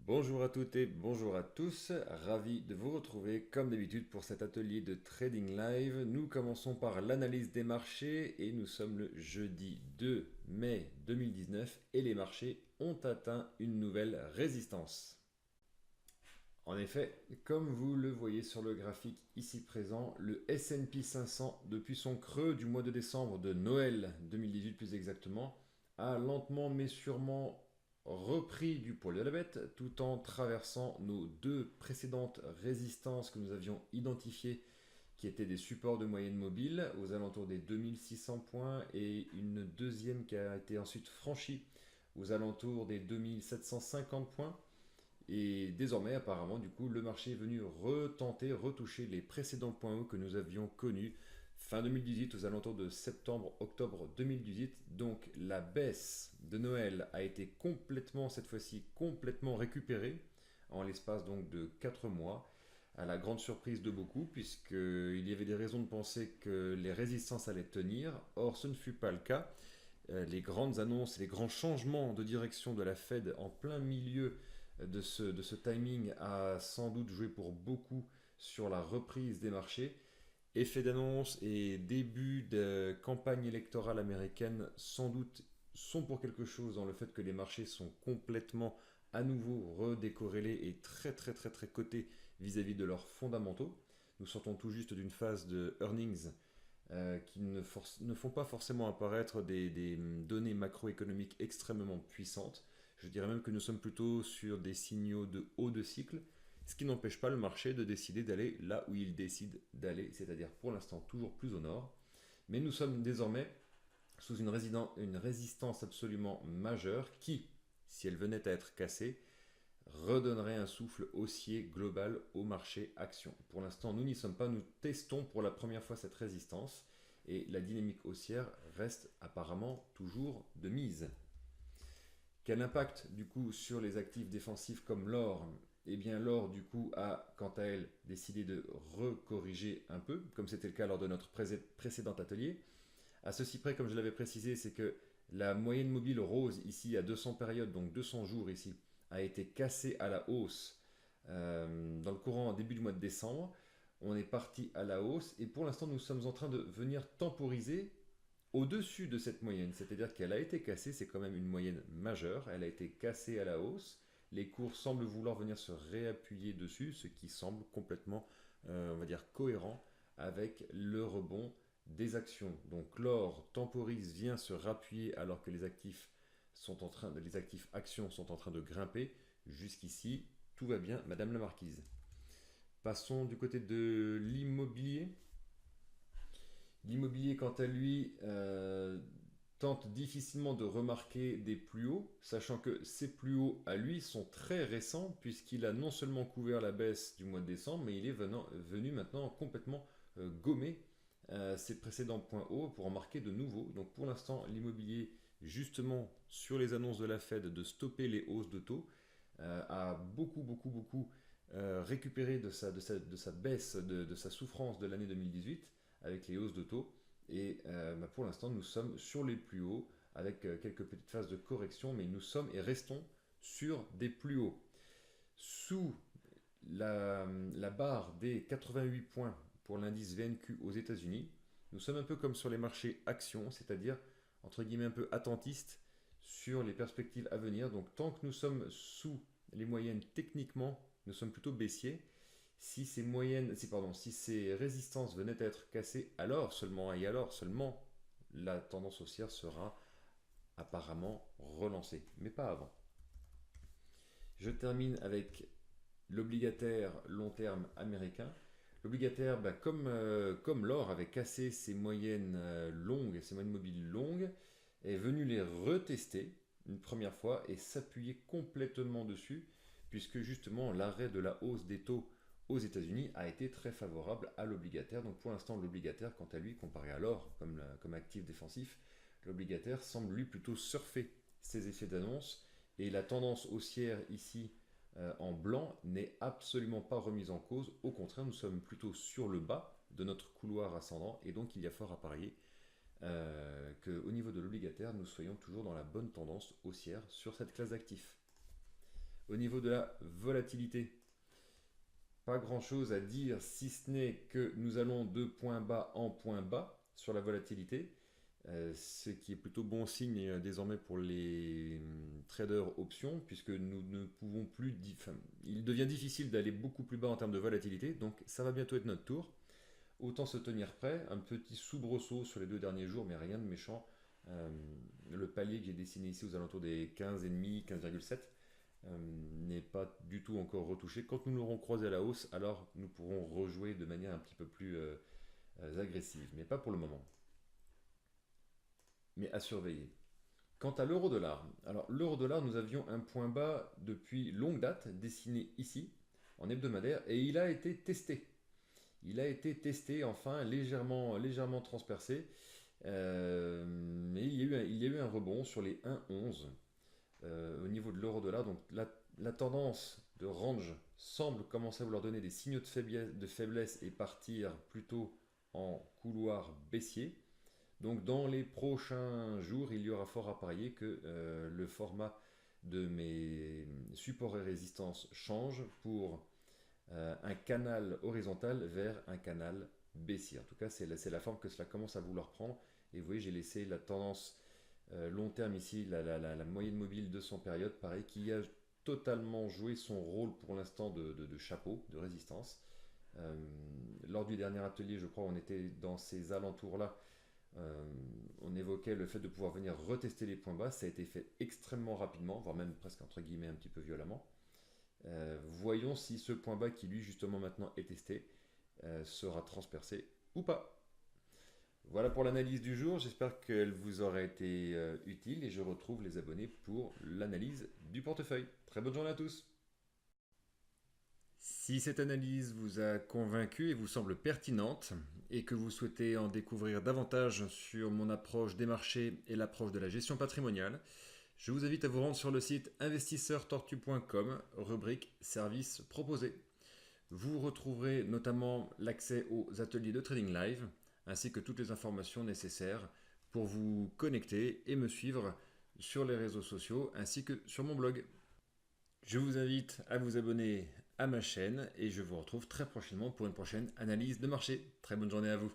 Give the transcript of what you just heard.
Bonjour à toutes et bonjour à tous, ravi de vous retrouver comme d'habitude pour cet atelier de Trading Live. Nous commençons par l'analyse des marchés et nous sommes le jeudi 2 mai 2019 et les marchés ont atteint une nouvelle résistance. En effet, comme vous le voyez sur le graphique ici présent, le S&P 500 depuis son creux du mois de décembre de Noël 2018 plus exactement, a lentement mais sûrement repris du poil de la bête tout en traversant nos deux précédentes résistances que nous avions identifiées qui étaient des supports de moyenne mobile aux alentours des 2600 points et une deuxième qui a été ensuite franchie aux alentours des 2750 points. Et désormais, apparemment, du coup, le marché est venu retoucher les précédents points hauts que nous avions connus fin 2018, aux alentours de septembre-octobre 2018. Donc la baisse de Noël a été complètement, cette fois-ci, complètement récupérée en l'espace donc de 4 mois, à la grande surprise de beaucoup, puisqu'il y avait des raisons de penser que les résistances allaient tenir. Or, ce ne fut pas le cas. Les grandes annonces, les grands changements de direction de la Fed en plein milieu de ce timing a sans doute joué pour beaucoup sur la reprise des marchés. Effet d'annonce et début de campagne électorale américaine sans doute sont pour quelque chose dans le fait que les marchés sont complètement à nouveau redécorrélés et très très très très cotés vis-à-vis de leurs fondamentaux. Nous sortons tout juste d'une phase de earnings qui ne font pas forcément apparaître des données macroéconomiques extrêmement puissantes. Je dirais même que nous sommes plutôt sur des signaux de haut de cycle, ce qui n'empêche pas le marché de décider d'aller là où il décide d'aller, c'est-à-dire pour l'instant toujours plus au nord. Mais nous sommes désormais sous une résistance absolument majeure qui, si elle venait à être cassée, redonnerait un souffle haussier global au marché action. Pour l'instant, nous n'y sommes pas, nous testons pour la première fois cette résistance et la dynamique haussière reste apparemment toujours de mise. Quel impact du coup sur les actifs défensifs comme l'or? Eh bien l'or du coup a quant à elle décidé de recorriger un peu, comme c'était le cas lors de notre précédent atelier. À ceci près, comme je l'avais précisé, c'est que la moyenne mobile rose ici à 200 périodes, donc 200 jours ici, a été cassée à la hausse dans le courant début du mois de décembre. On est parti à la hausse et pour l'instant nous sommes en train de venir temporiser au-dessus de cette moyenne, c'est-à-dire qu'elle a été cassée, c'est quand même une moyenne majeure, elle a été cassée à la hausse, les cours semblent vouloir venir se réappuyer dessus, ce qui semble complètement, on va dire, cohérent avec le rebond des actions. Donc l'or temporise, vient se rappuyer alors que les actifs actions sont en train de grimper. Jusqu'ici, tout va bien, Madame la Marquise. Passons du côté de l'immobilier. L'immobilier, quant à lui, tente difficilement de remarquer des plus hauts, sachant que ces plus hauts à lui sont très récents, puisqu'il a non seulement couvert la baisse du mois de décembre, mais il est venu maintenant complètement gommer ses précédents points hauts pour en marquer de nouveaux. Donc pour l'instant, l'immobilier, justement sur les annonces de la Fed de stopper les hausses de taux, a beaucoup récupéré de sa baisse, de sa souffrance de l'année 2018 avec les hausses de taux. Et pour l'instant, nous sommes sur les plus hauts avec quelques petites phases de correction, mais nous sommes et restons sur des plus hauts. Sous la barre des 88 points pour l'indice VNQ aux États-Unis, nous sommes un peu comme sur les marchés actions, c'est-à-dire entre guillemets un peu attentistes sur les perspectives à venir. Donc tant que nous sommes sous les moyennes techniquement, nous sommes plutôt baissiers. Si ces résistances venaient à être cassées, alors seulement et alors seulement la tendance haussière sera apparemment relancée, mais pas avant. Je termine avec l'obligataire long terme américain. L'obligataire, comme l'or avait cassé ses moyennes longues, ses moyennes mobiles longues, est venu les retester une première fois et s'appuyer complètement dessus, puisque justement l'arrêt de la hausse des taux aux États-Unis a été très favorable à l'obligataire. Donc pour l'instant, l'obligataire, quant à lui, comparé à l'or comme actif défensif, l'obligataire semble lui plutôt surfer ses effets d'annonce et la tendance haussière ici en blanc n'est absolument pas remise en cause. Au contraire, nous sommes plutôt sur le bas de notre couloir ascendant et donc il y a fort à parier qu'au niveau de l'obligataire, nous soyons toujours dans la bonne tendance haussière sur cette classe d'actifs. Au niveau de la volatilité, pas grand chose à dire si ce n'est que nous allons de point bas en point bas sur la volatilité, ce qui est plutôt bon signe désormais pour les traders options, puisque nous ne pouvons plus, enfin, il devient difficile d'aller beaucoup plus bas en termes de volatilité, donc ça va bientôt être notre tour. Autant se tenir prêt, un petit soubresaut sur les 2 derniers jours, mais rien de méchant. Euh, le palier que j'ai dessiné ici aux alentours des 15,5, 15,7 n'est pas du tout encore retouché. Quand nous l'aurons croisé à la hausse, alors nous pourrons rejouer de manière un petit peu plus agressive, mais pas pour le moment. Mais à surveiller. Quant à l'euro-dollar, alors l'euro-dollar, nous avions un point bas depuis longue date, dessiné ici, en hebdomadaire, et il a été testé. Il a été testé, enfin, légèrement transpercé, mais il y a eu un rebond sur les 1,11 au niveau de l'euro-dollar. Donc la tendance de range semble commencer à vouloir donner des signaux de faiblesse et partir plutôt en couloir baissier. Donc dans les prochains jours, il y aura fort à parier que le format de mes supports et résistances change pour un canal horizontal vers un canal baissier. En tout cas, c'est la forme que cela commence à vouloir prendre. Et vous voyez, j'ai laissé la tendance long terme ici, la moyenne mobile de 200 périodes, pareil, qui a totalement joué son rôle pour l'instant de chapeau, de résistance. Euh, Lors du dernier atelier, je crois, on était dans ces alentours-là. On évoquait le fait de pouvoir venir retester les points bas. Ça a été fait extrêmement rapidement, voire même presque entre guillemets un petit peu violemment. Voyons si ce point bas qui lui justement maintenant est testé sera transpercé ou pas. Voilà pour l'analyse du jour, j'espère qu'elle vous aura été utile et je retrouve les abonnés pour l'analyse du portefeuille. Très bonne journée à tous. Si cette analyse vous a convaincu et vous semble pertinente et que vous souhaitez en découvrir davantage sur mon approche des marchés et l'approche de la gestion patrimoniale, je vous invite à vous rendre sur le site investisseurtortue.com, rubrique services proposés. Vous retrouverez notamment l'accès aux ateliers de trading live, ainsi que toutes les informations nécessaires pour vous connecter et me suivre sur les réseaux sociaux, ainsi que sur mon blog. Je vous invite à vous abonner à ma chaîne et je vous retrouve très prochainement pour une prochaine analyse de marché. Très bonne journée à vous.